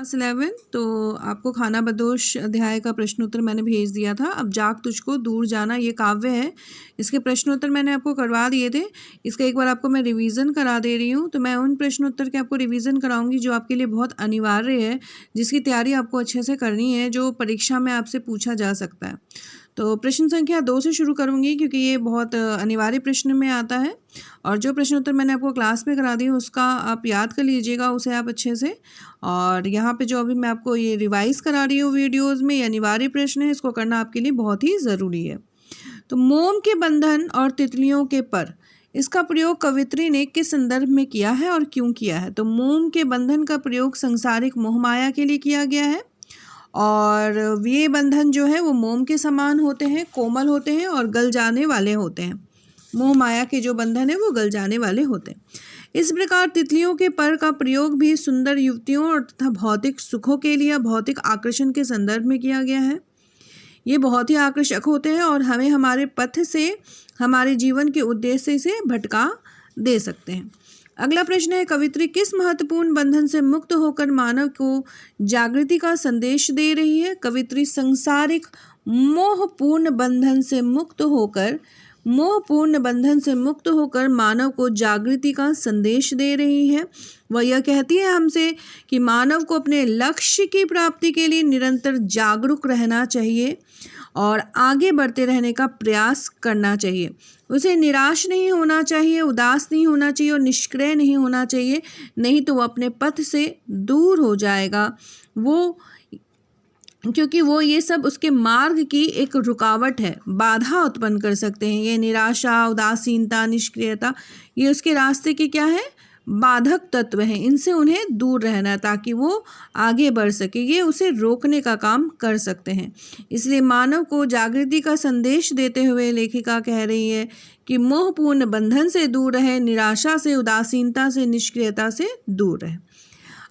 Class 11। तो आपको खाना बदोश अध्याय का प्रश्नोत्तर मैंने भेज दिया था। अब जाग तुझको दूर जाना ये काव्य है। इसके प्रश्नोत्तर मैंने आपको करवा दिए थे। इसका एक बार आपको मैं रिवीजन करा दे रही हूँ। तो मैं उन प्रश्नोत्तर के आपको रिवीजन कराऊंगी जो आपके लिए बहुत अनिवार्य है, जिसकी तैयारी आपको अच्छे से करनी है, जो परीक्षा में आपसे पूछा जा सकता है। तो प्रश्न संख्या 2 से शुरू करूँगी क्योंकि ये बहुत अनिवार्य प्रश्न में आता है। और जो प्रश्नोत्तर मैंने आपको क्लास में करा दी उसका आप याद कर लीजिएगा, उसे आप अच्छे से। और यहाँ पे जो अभी मैं आपको ये रिवाइज करा रही हूँ वीडियोज़ में, ये अनिवार्य प्रश्न है, इसको करना आपके लिए बहुत ही ज़रूरी है। तो मोम के बंधन और तितलियों के पर, इसका प्रयोग कवित्री ने किस संदर्भ में किया है और क्यों किया है? तो मोम के बंधन का प्रयोग संसारिक मोहमाया के लिए किया गया है। और ये बंधन जो है वो मोम के समान होते हैं, कोमल होते हैं और गल जाने वाले होते हैं। मोह माया के जो बंधन है वो गल जाने वाले होते हैं। इस प्रकार तितलियों के पर का प्रयोग भी सुंदर युवतियों और तथा भौतिक सुखों के लिए, भौतिक आकर्षण के संदर्भ में किया गया है। ये बहुत ही आकर्षक होते हैं और हमें हमारे पथ से, हमारे जीवन के उद्देश्य से भटका दे सकते हैं। अगला प्रश्न है, कवित्री किस महत्वपूर्ण बंधन से मुक्त होकर मानव को जागृति का संदेश दे रही है? कवित्री संसारिक मोहपूर्ण बंधन से मुक्त होकर मानव को जागृति का संदेश दे रही है। वह यह कहती है हमसे कि मानव को अपने लक्ष्य की प्राप्ति के लिए निरंतर जागरूक रहना चाहिए और आगे बढ़ते रहने का प्रयास करना चाहिए। उसे निराश नहीं होना चाहिए, उदास नहीं होना चाहिए और निष्क्रिय नहीं होना चाहिए, नहीं तो वो अपने पथ से दूर हो जाएगा, क्योंकि वो ये सब उसके मार्ग की एक रुकावट है, बाधा उत्पन्न कर सकते हैं। ये निराशा, उदासीनता, निष्क्रियता, ये उसके रास्ते के क्या है? बाधक तत्व हैं। इनसे उन्हें दूर रहना ताकि वो आगे बढ़ सके, ये उसे रोकने का काम कर सकते हैं। इसलिए मानव को जागृति का संदेश देते हुए लेखिका कह रही है कि मोहपूर्ण बंधन से दूर रहे, निराशा से, उदासीनता से, निष्क्रियता से दूर रहे।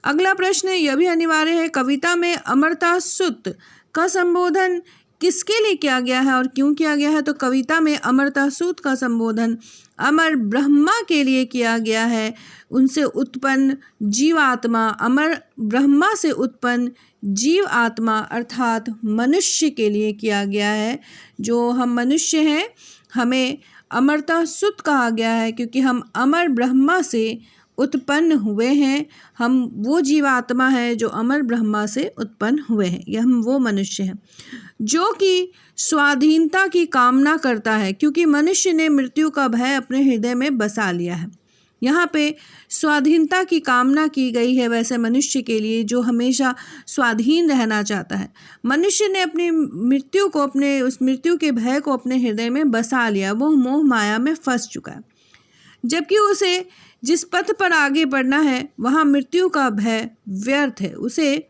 अगला प्रश्न यह भी अनिवार्य है, कविता में अमरता सुत का संबोधन किसके लिए किया गया है और क्यों किया गया है? तो कविता में अमरता सूत का संबोधन अमर ब्रह्मा के लिए किया गया है। उनसे उत्पन्न जीवात्मा, अमर ब्रह्मा से उत्पन्न जीव आत्मा अर्थात मनुष्य के लिए किया गया है। जो हम मनुष्य हैं, हमें अमरता सुत कहा गया है क्योंकि हम अमर ब्रह्मा से उत्पन्न हुए हैं। हम वो जीवात्मा है जो अमर ब्रह्मा से उत्पन्न हुए हैं, यह हम वो मनुष्य हैं जो कि स्वाधीनता की कामना करता है, क्योंकि मनुष्य ने मृत्यु का भय अपने हृदय में बसा लिया है। यहाँ पे स्वाधीनता की कामना की गई है वैसे मनुष्य के लिए जो हमेशा स्वाधीन रहना चाहता है। मनुष्य ने अपनी मृत्यु को, उस मृत्यु के भय को अपने हृदय में बसा लिया, वो मोह माया में फंस चुका है। जबकि उसे जिस पथ पर आगे बढ़ना है वहाँ मृत्यु का भय व्यर्थ है। उसे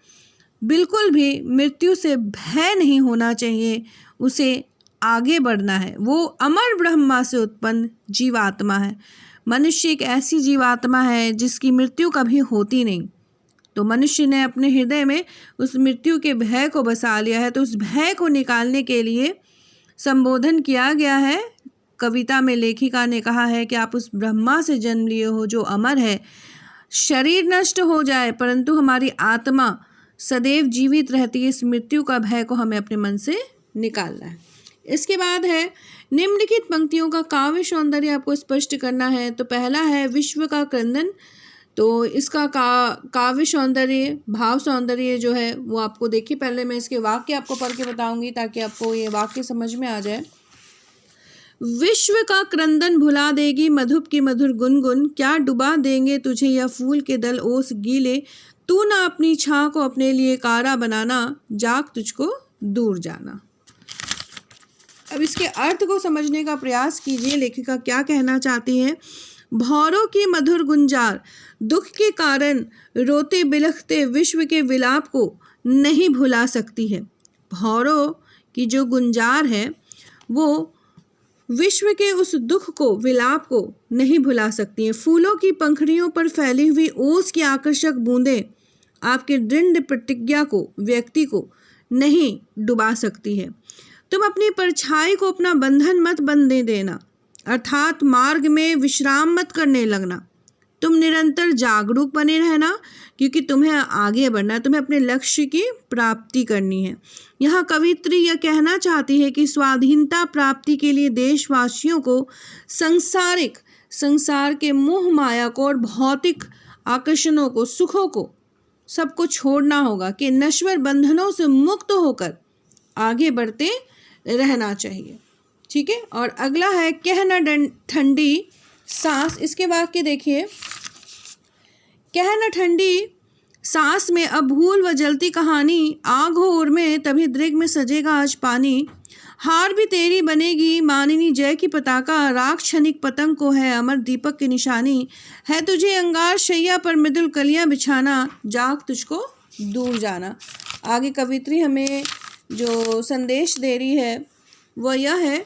बिल्कुल भी मृत्यु से भय नहीं होना चाहिए, उसे आगे बढ़ना है। वो अमर ब्रह्मा से उत्पन्न जीवात्मा है। मनुष्य एक ऐसी जीवात्मा है जिसकी मृत्यु कभी होती नहीं। तो मनुष्य ने अपने हृदय में उस मृत्यु के भय को बसा लिया है। तो उस भय को निकालने के लिए संबोधन किया गया है। कविता में लेखिका ने कहा है कि आप उस ब्रह्मा से जन्म लिए हो जो अमर है। शरीर नष्ट हो जाए परंतु हमारी आत्मा सदैव जीवित रहती है। इस मृत्यु का भय को हमें अपने मन से निकालना है। इसके बाद है, निम्नलिखित पंक्तियों का काव्य सौंदर्य आपको स्पष्ट करना है। तो पहला है विश्व का क्रंदन। तो इसका काव्य सौंदर्य, भाव सौंदर्य जो है वो आपको देखिए, पहले मैं इसके वाक्य आपको पढ़ के बताऊंगी ताकि आपको ये वाक्य समझ में आ जाए। विश्व का क्रंदन भुला देगी मधुप की मधुर गुनगुन, क्या डुबा देंगे तुझे यह फूल के दल ओस गीले, तू ना अपनी छां को अपने लिए कारा बनाना, जाग तुझको दूर जाना। अब इसके अर्थ को समझने का प्रयास कीजिए, लेखिका क्या कहना चाहती है। भौरों की मधुर गुंजार दुख के कारण रोते बिलखते विश्व के विलाप को नहीं भुला सकती है। भौरों की जो गुंजार है वो विश्व के उस दुख को, विलाप को नहीं भुला सकती है। फूलों की पंखुड़ियों पर फैली हुई ओस की आकर्षक बूंदें आपके दृढ़ प्रतिज्ञा को, व्यक्ति को नहीं डुबा सकती है। तुम अपनी परछाई को अपना बंधन मत बनने देना, अर्थात मार्ग में विश्राम मत करने लगना। तुम निरंतर जागरूक बने रहना, क्योंकि तुम्हें आगे बढ़ना है, तुम्हें अपने लक्ष्य की प्राप्ति करनी है। यहाँ कवित्री यह कहना चाहती है कि स्वाधीनता प्राप्ति के लिए देशवासियों को संसार के मोह माया को और भौतिक आकर्षणों को, सुखों को, सबको छोड़ना होगा कि नश्वर बंधनों से मुक्त होकर आगे बढ़ते रहना चाहिए। ठीक है। और अगला है कह न ठंडी सांस। इसके वाक्य देखिए, कह न ठंडी सांस में अब भूल व जलती कहानी, आग हो उर में तभी दृग में सजेगा आज पानी। हार भी तेरी बनेगी मानिनी जय की पताका, राख क्षणिक पतंग को है अमर दीपक की निशानी। है तुझे अंगार शैया पर मृदुल कलियां बिछाना, जाग तुझको दूर जाना। आगे कवित्री हमें जो संदेश दे रही है वह यह है,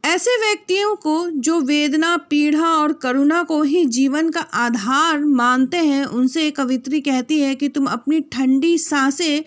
ऐसे व्यक्तियों को जो वेदना, पीड़ा और करुणा को ही जीवन का आधार मानते हैं, उनसे कवित्री कहती है कि तुम अपनी ठंडी सांसें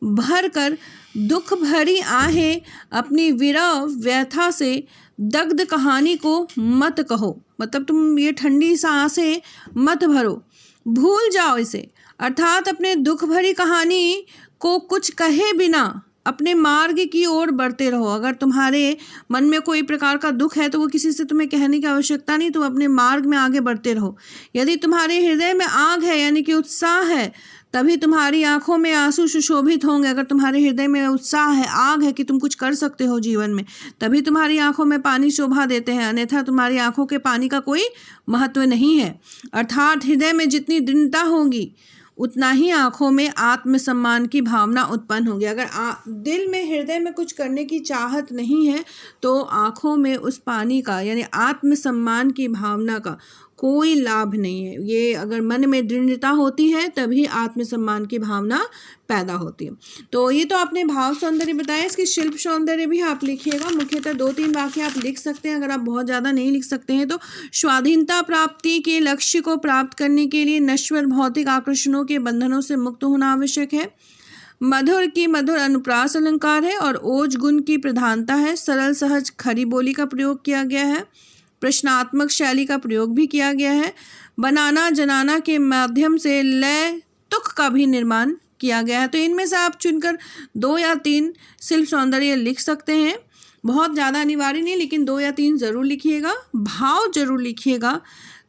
भरकर दुख भरी आहें अपनी विरह व्यथा से दग्ध कहानी को मत कहो। मतलब तुम ये ठंडी सांसें मत भरो, भूल जाओ इसे, अर्थात अपने दुख भरी कहानी को कुछ कहे बिना अपने मार्ग की ओर बढ़ते रहो। अगर तुम्हारे मन में कोई प्रकार का दुख है तो वो किसी से तुम्हें कहने की आवश्यकता नहीं, तुम अपने मार्ग में आगे बढ़ते रहो। यदि तुम्हारे हृदय में आग है यानी कि उत्साह है, तभी तुम्हारी आंखों में आंसू सुशोभित होंगे। अगर तुम्हारे हृदय में उत्साह है, आग है कि तुम कुछ कर सकते हो जीवन में, तभी तुम्हारी आंखों में पानी शोभा देते हैं, अन्यथा तुम्हारी आंखों के पानी का कोई महत्व नहीं है। अर्थात हृदय में जितनी दृढ़ता होगी उतना ही आंखों में आत्मसम्मान की भावना उत्पन्न होगी। अगर दिल में, हृदय में कुछ करने की चाहत नहीं है तो आंखों में उस पानी का यानी आत्मसम्मान की भावना का कोई लाभ नहीं है। ये अगर मन में दृढ़ता होती है तभी आत्मसम्मान की भावना पैदा होती है। तो ये तो आपने भाव सौंदर्य बताया, इसकी शिल्प सौंदर्य भी आप लिखिएगा। मुख्यतः 2-3 वाक्य आप लिख सकते हैं। अगर आप बहुत ज़्यादा नहीं लिख सकते हैं तो स्वाधीनता प्राप्ति के लक्ष्य को प्राप्त करने के लिए नश्वर भौतिक आकर्षणों के बंधनों से मुक्त होना आवश्यक है। मधुर की मधुर अनुप्रास अलंकार है और ओज गुण की प्रधानता है। सरल सहज खरी बोली का प्रयोग किया गया है। प्रश्नात्मक शैली का प्रयोग भी किया गया है। बनाना जनाना के माध्यम से लय तुक का भी निर्माण किया गया है। तो इनमें से आप चुनकर 2 या 3 शिल्प सौंदर्य लिख सकते हैं। बहुत ज़्यादा अनिवार्य नहीं, लेकिन 2 या 3 जरूर लिखिएगा। भाव जरूर लिखिएगा।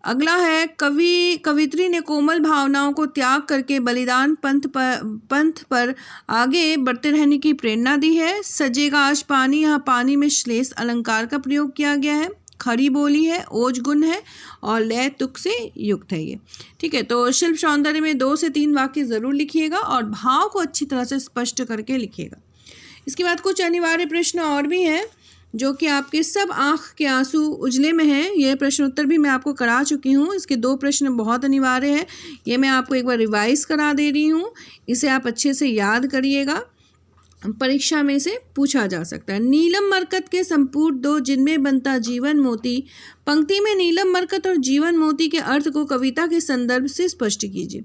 अगला है कवित्री ने कोमल भावनाओं को त्याग करके बलिदान पंथ पर आगे बढ़ते रहने की प्रेरणा दी है। सजेगा आज पानी, यहाँ पानी में श्लेष अलंकार का प्रयोग किया गया है। खरी बोली है, ओज गुण है और लय तुक से युक्त है ये। ठीक है। तो शिल्प सौंदर्य में 2 से 3 वाक्य जरूर लिखिएगा और भाव को अच्छी तरह से स्पष्ट करके लिखिएगा। इसके बाद कुछ अनिवार्य प्रश्न और भी हैं जो कि आपके सब आँख के आंसू उजले में हैं। ये प्रश्न उत्तर भी मैं आपको करा चुकी हूँ। इसके 2 प्रश्न बहुत अनिवार्य हैं, ये मैं आपको एक बार रिवाइज करा दे रही हूँ। इसे आप अच्छे से याद करिएगा, परीक्षा में से पूछा जा सकता है। नीलम मरकत के संपूर्ण 2 जिनमें बनता जीवन मोती। पंक्ति में नीलम मरकत और जीवन मोती के अर्थ को कविता के संदर्भ से स्पष्ट कीजिए।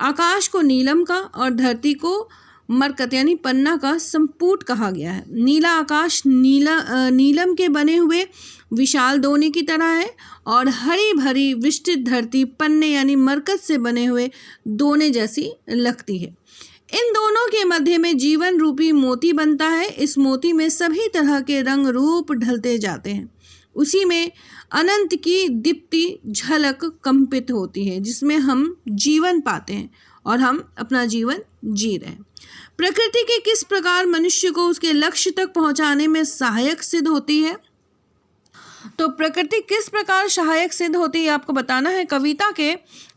आकाश को नीलम का और धरती को मरकत यानी पन्ना का संपुट कहा गया है। नीला आकाश नीलम के बने हुए विशाल दोने की तरह है और हरी भरी विस्तृत धरती पन्ने यानी मरकत से बने हुए दोने जैसी लगती है। इन दोनों के मध्य में जीवन रूपी मोती बनता है। इस मोती में सभी तरह के रंग रूप ढलते जाते हैं। उसी में अनंत की दीप्ति झलक कंपित होती है, जिसमें हम जीवन पाते हैं और हम अपना जीवन जी रहे हैं। प्रकृति के किस प्रकार मनुष्य को उसके लक्ष्य तक पहुंचाने में सहायक सिद्ध होती है? तो प्रकृति किस प्रकार सहायक सिद्ध होती है आपको बताना है, कविता के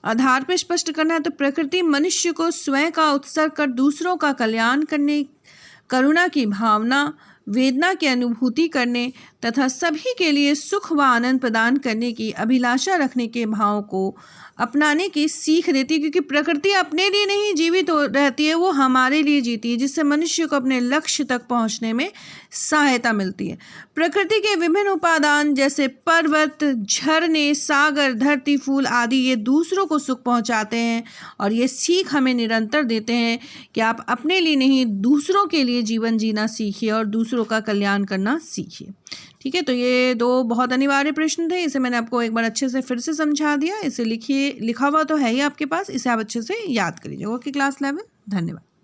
आधार पर स्पष्ट करना है। तो प्रकृति मनुष्य को स्वयं का उत्सर्ग कर दूसरों का कल्याण करने, करुणा की भावना, वेदना की अनुभूति करने तथा सभी के लिए सुख व आनंद प्रदान करने की अभिलाषा रखने के भाव को अपनाने की सीख देती है। क्योंकि प्रकृति अपने लिए नहीं जीवित रहती है, वो हमारे लिए जीती है, जिससे मनुष्य को अपने लक्ष्य तक पहुंचने में सहायता मिलती है। प्रकृति के विभिन्न उपादान जैसे पर्वत, झरने, सागर, धरती, फूल आदि ये दूसरों को सुख पहुंचाते हैं और ये सीख हमें निरंतर देते हैं कि आप अपने लिए नहीं दूसरों के लिए जीवन जीना सीखिए और दूसरों का कल्याण करना सीखिए। ठीक है, तो ये 2 बहुत अनिवार्य प्रश्न थे, इसे मैंने आपको एक बार अच्छे से फिर से समझा दिया। इसे लिखिए, लिखा हुआ तो है ही आपके पास, इसे आप अच्छे से याद कर लीजिए। ओके क्लास 11, धन्यवाद।